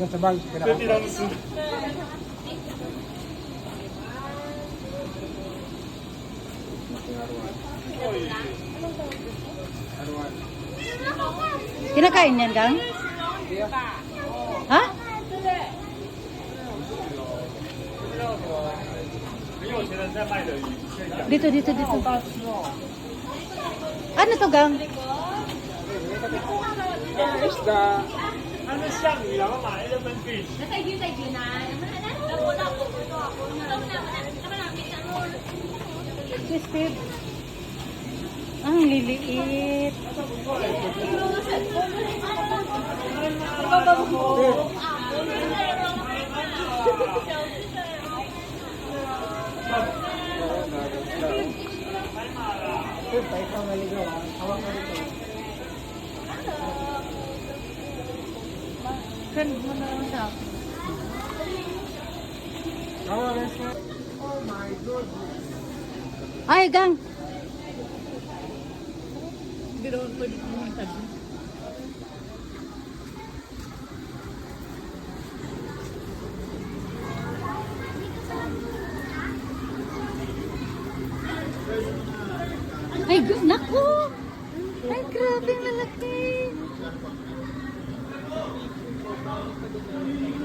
Yan sa bag. Kinakain yan, Gang? Ha? Dito, dito, dito. Ano to, Gang? Isda. Ano siya? Ilaw, ma-elephant fish. Crispy. Ang liliit. Kan mo na lang siya. Oh my God. Ay, Gang. Pero pwede pumunta doon. Ay, naku! Ay, grabe ang lalaki.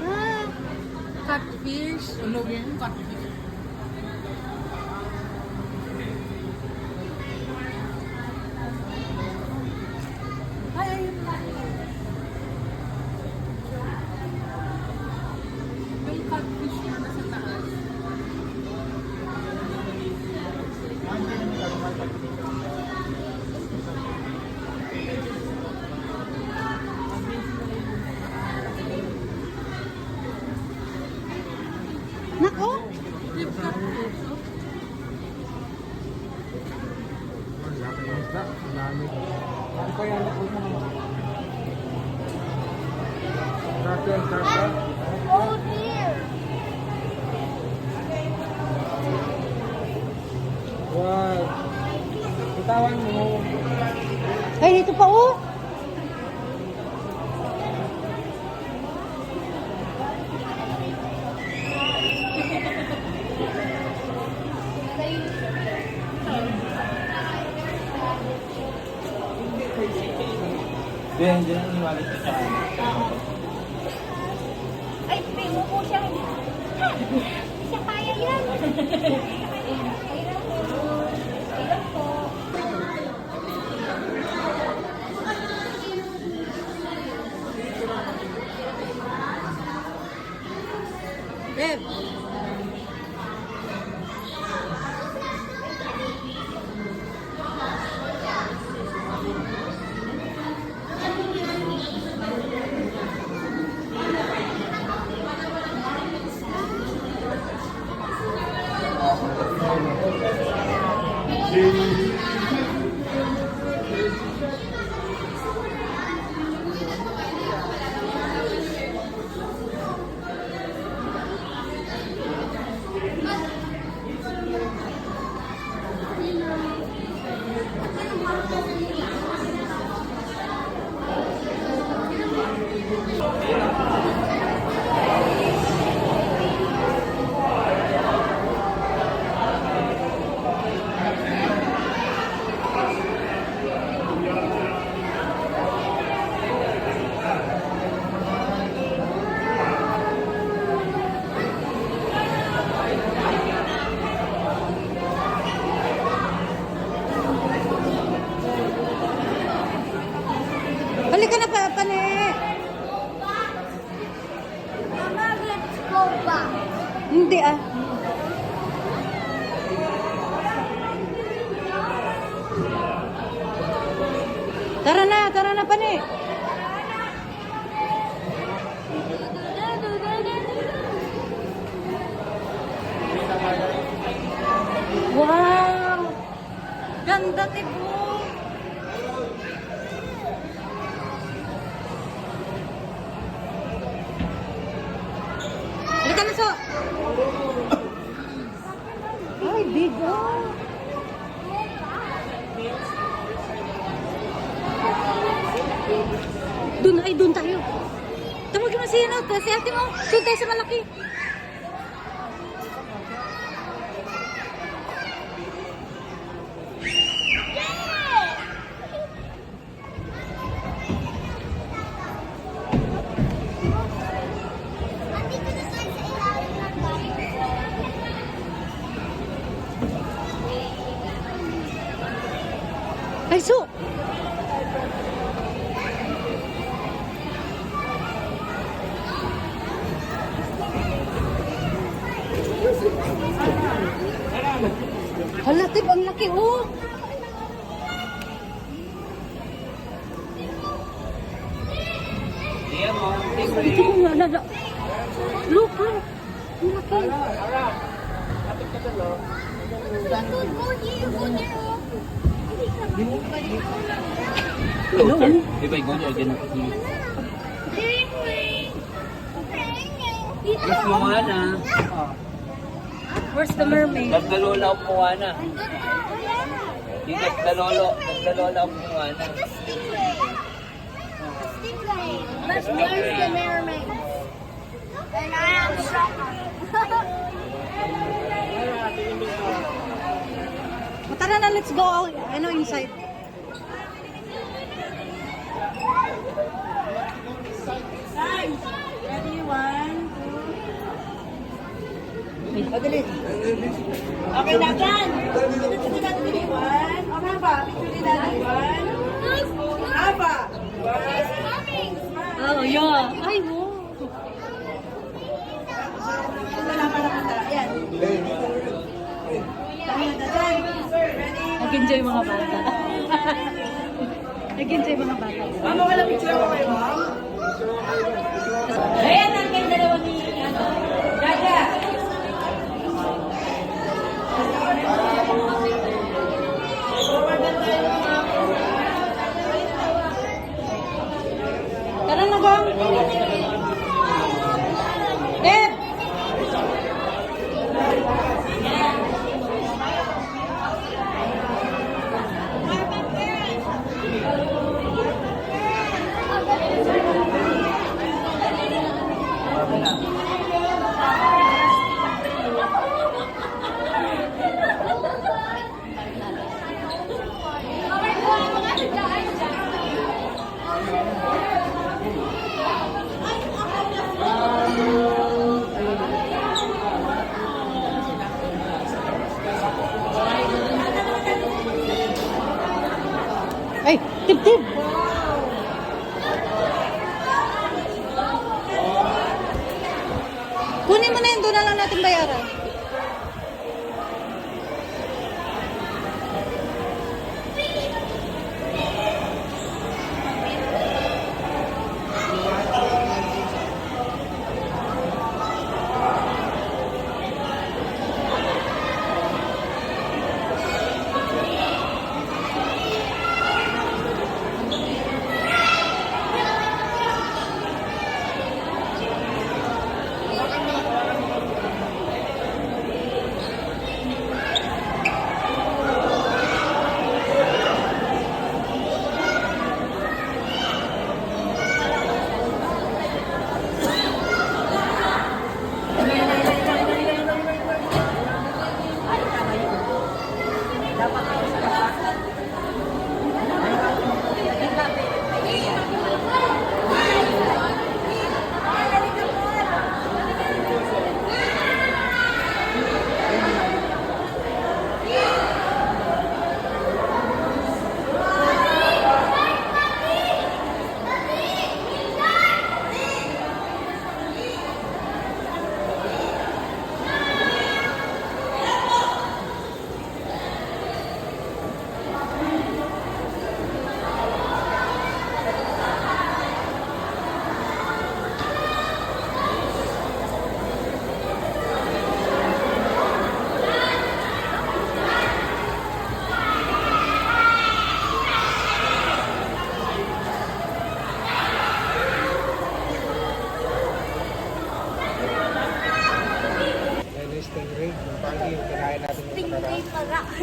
Ah, Catfish. Ano yan? Catfish. ay, ay. Yung catfish na nasa taas. Naku! Yung catfish. Oh. Ang laki ng isda. Ang dami. Ano pa yan? Turtle, turtle. Wow. Bitawan mo. Ay, dito pa, oh! Diyan, diyan ang iwalit sa Ay, pingo po siya. Siya kaya yan. Ayun po. Beb! Balik ka na pa, pane. Mama, let's go back. Hindi ah. Tara na, pane. Wow! Ganda, Tibo. Halika na, So. Ay, bigo. Doon tayo. Tawagin mo si ano, si ate mo. Doon tayo sa malaki. Andito na tayo sa ilalim ng bahay. Ay, so. Hala, Tip, ang laki, oh. Ito ko nga, lala. Look, look. Ang laki. Go here, go there. Hello? If I go there again, Miss Moana. Where's the mermaid? Nagdalola ang Moana. Di nagdalola ang Moana. But where's the mermaid? And I am shocked. Tara na, let's go out. Ano, inside. Ready, 1, 2. Okay na, dyan. Picture din natin din, 1. O, haba. Picture din natin, 1. Haba. She's coming. Oh, yeah. Ay, wow. Wala pa na punta. Yan. Dahil na dyan. Ready? Nag-enjoy mga bata. Nag-enjoy mga bata. Mama, wala picture ako kayo, ma'am? Ayan, ang ganda dalawa ni, Jaja. Tara na, Gong. Deb! Ay, tip-tip! Kunin mo na yun, doon na lang natin bayaran.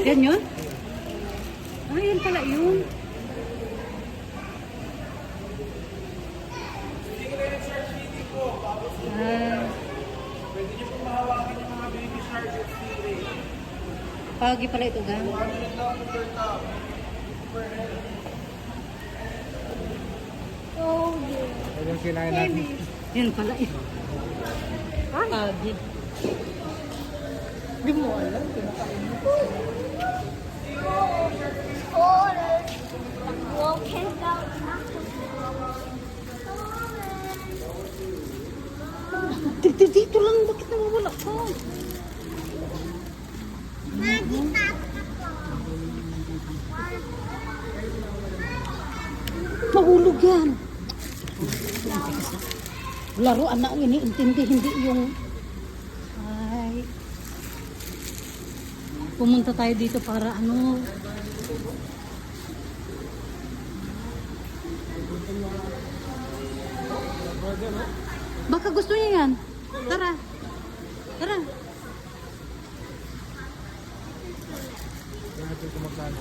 Yan yun? Ah, yan pala yun. Pwede niyo pong mahawakan yung mga baby shark at stingray. Pagi pala ito, ga. Oh, dear. Ayun yung kinain natin. Yan pala eh. Pagi. Di mo alam. Walking down. Dito lang. Bakit nawawala ka? Mahulog yan. Laruan na iniintindi, hindi yung... Ay. Pumunta tayo dito para ano... Baka gusto niya yan. Tara. Tara. Kaya natin kung magkano.